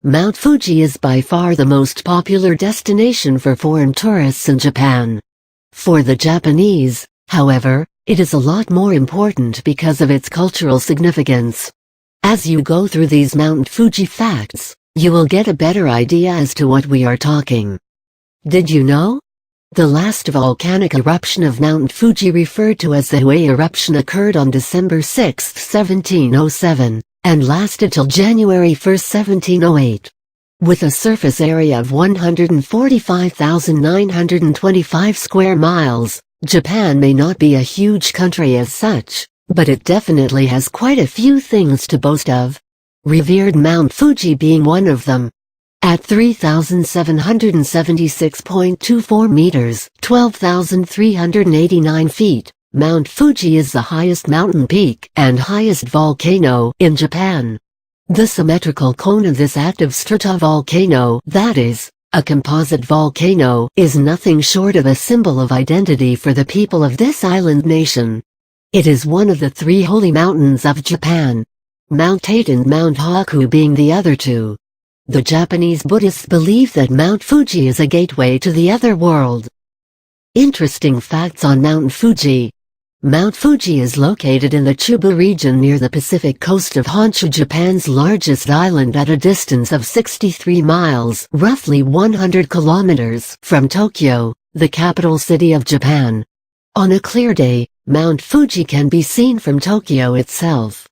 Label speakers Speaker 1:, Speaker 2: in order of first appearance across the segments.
Speaker 1: Mount Fuji is by far the most popular destination for foreign tourists in Japan. For the Japanese, however, it is a lot more important because of its cultural significance. As you go through these Mount Fuji facts, you will get a better idea as to what we are talking. Did you know? The last volcanic eruption of Mount Fuji, referred to as the Hui eruption, occurred on December 6, 1707, and lasted till January 1, 1708. With a surface area of 145,925 square miles, Japan may not be a huge country as such, but it definitely has quite a few things to boast of. Revered Mount Fuji being one of them. At 3,776.24 meters, 12,389 feet, Mount Fuji is the highest mountain peak and highest volcano in Japan. The symmetrical cone of this active stratovolcano, that is, a composite volcano, is nothing short of a symbol of identity for the people of this island nation. It is one of the three holy mountains of Japan, Mount Tate and Mount Haku being the other two. The Japanese Buddhists believe that Mount Fuji is a gateway to the other world. Interesting facts on Mount Fuji. Mount Fuji is located in the Chubu region near the Pacific coast of Honshu, Japan's largest island, at a distance of 63 miles, roughly 100 kilometers, from Tokyo, the capital city of Japan. On a clear day, Mount Fuji can be seen from Tokyo itself.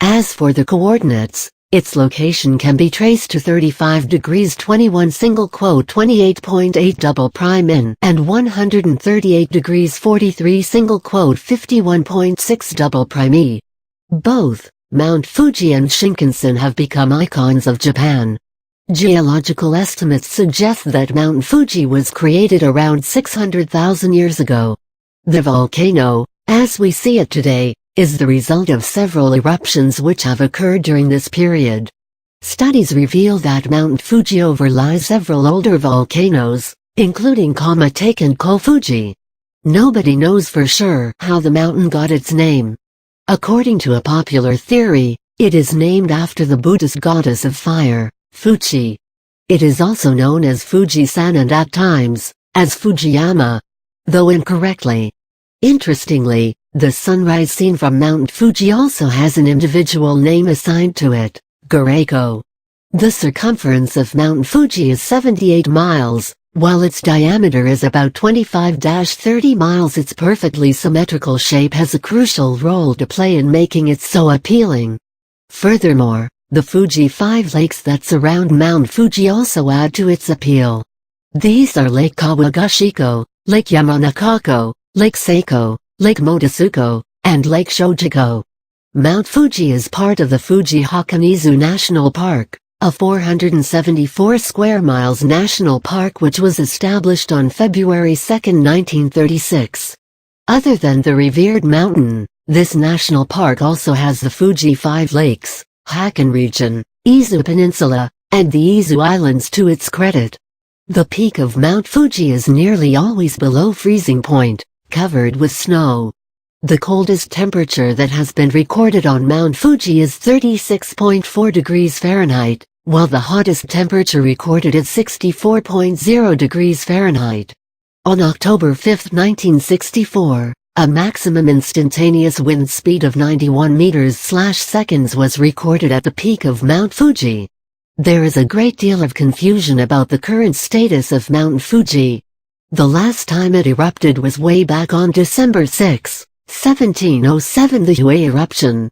Speaker 1: As for the coordinates, its location can be traced to 35 degrees 21 28.8 double prime in and 138 degrees 43 51.6 double prime e. Both Mount Fuji and Shinkansen have become icons of Japan. Geological estimates suggest that Mount Fuji was created around 600,000 years ago. The volcano, as we see it today, is the result of several eruptions which have occurred during this period. Studies reveal that Mount Fuji overlies several older volcanoes, including Kawaguchiko and Fuji. Nobody knows for sure how the mountain got its name. According to a popular theory, it is named after the Buddhist goddess of fire, Fuji. It is also known as Fuji-san and at times, as Fujiyama, though incorrectly. Interestingly, the sunrise seen from Mount Fuji also has an individual name assigned to it, Gureko. The circumference of Mount Fuji is 78 miles, while its diameter is about 25-30 miles. Its perfectly symmetrical shape has a crucial role to play in making it so appealing. Furthermore, the Fuji 5 lakes that surround Mount Fuji also add to its appeal. These are Lake Kawaguchiko, Lake Yamanaka, Lake Seiko, Lake Motosuko, and Lake Shojiko. Mount Fuji is part of the Fuji-Hakonizu National Park, a 474 square miles national park which was established on February 2, 1936. Other than the revered mountain, this national park also has the Fuji 5 lakes, Hakone region, Izu Peninsula, and the Izu Islands to its credit. The peak of Mount Fuji is nearly always below freezing point, covered with snow. The coldest temperature that has been recorded on Mount Fuji is 36.4 degrees Fahrenheit, while the hottest temperature recorded is 64.0 degrees Fahrenheit. On October 5, 1964, a maximum instantaneous wind speed of 91 meters/seconds was recorded at the peak of Mount Fuji. There is a great deal of confusion about the current status of Mount Fuji. The last time it erupted was way back on December 6, 1707, the Hui eruption.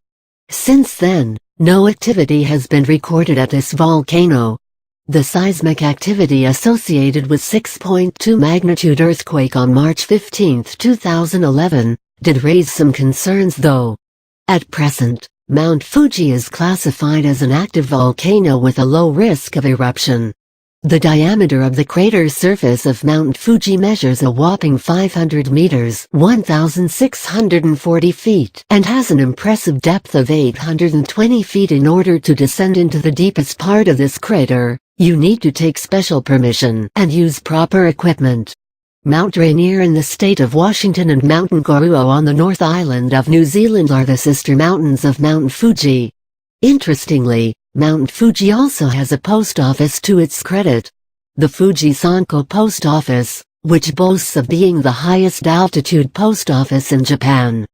Speaker 1: Since then, no activity has been recorded at this volcano. The seismic activity associated with 6.2 magnitude earthquake on March 15, 2011, did raise some concerns though. At present, Mount Fuji is classified as an active volcano with a low risk of eruption. The diameter of the crater surface of Mount Fuji measures a whopping 500 meters (1,640 feet) and has an impressive depth of 820 feet. In order to descend into the deepest part of this crater, you need to take special permission and use proper equipment. Mount Rainier in the state of Washington and Mount Ngauruhoe on the North Island of New Zealand are the sister mountains of Mount Fuji. Interestingly, Mount Fuji also has a post office to its credit. The Fujisanko Post Office, which boasts of being the highest altitude post office in Japan.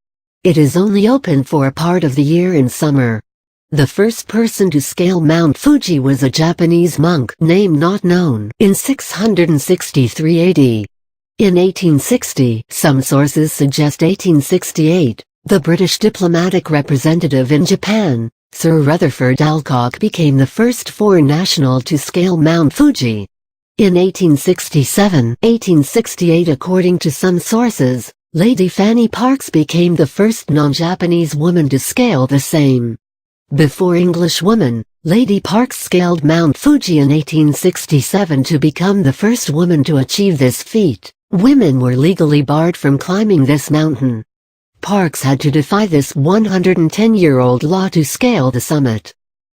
Speaker 1: It is only open for a part of the year in summer. The first person to scale Mount Fuji was a Japanese monk, name not known, in 663 AD. In 1860, some sources suggest 1868, the British diplomatic representative in Japan, Sir Rutherford Alcock, became the first foreign national to scale Mount Fuji. In 1867-1868, according to some sources, Lady Fanny Parkes became the first non-Japanese woman to scale the same. Before English woman, Lady Parkes scaled Mount Fuji in 1867 to become the first woman to achieve this feat. Women were legally barred from climbing this mountain. Parkes had to defy this 110-year-old law to scale the summit.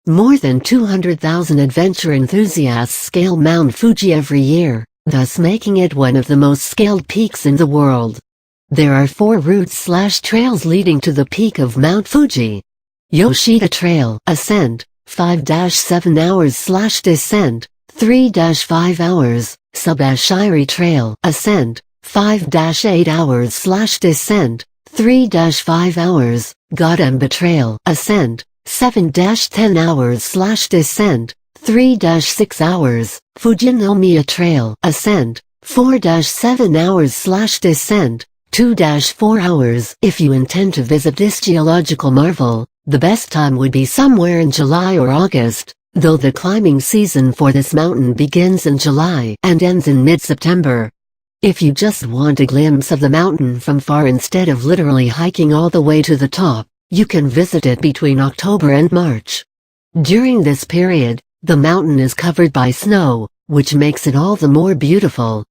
Speaker 1: More than 200,000 adventure enthusiasts scale Mount Fuji every year, thus making it one of the most scaled peaks in the world. There are 4 routes/trails leading to the peak of Mount Fuji. Yoshida Trail, ascent, 5-7 hours/descent, 3-5 hours. Subashiri Trail, ascent, 5-8 hours/descent, 3-5 hours. Godamba Trail, ascent, 7-10 hours/descent, 3-6 hours. Fujinomiya Trail, ascent, 4-7 hours/descent, 2-4 hours. If you intend to visit this geological marvel, the best time would be somewhere in July or August, though the climbing season for this mountain begins in July and ends in mid-September. If you just want a glimpse of the mountain from far instead of literally hiking all the way to the top, you can visit it between October and March. During this period, the mountain is covered by snow, which makes it all the more beautiful.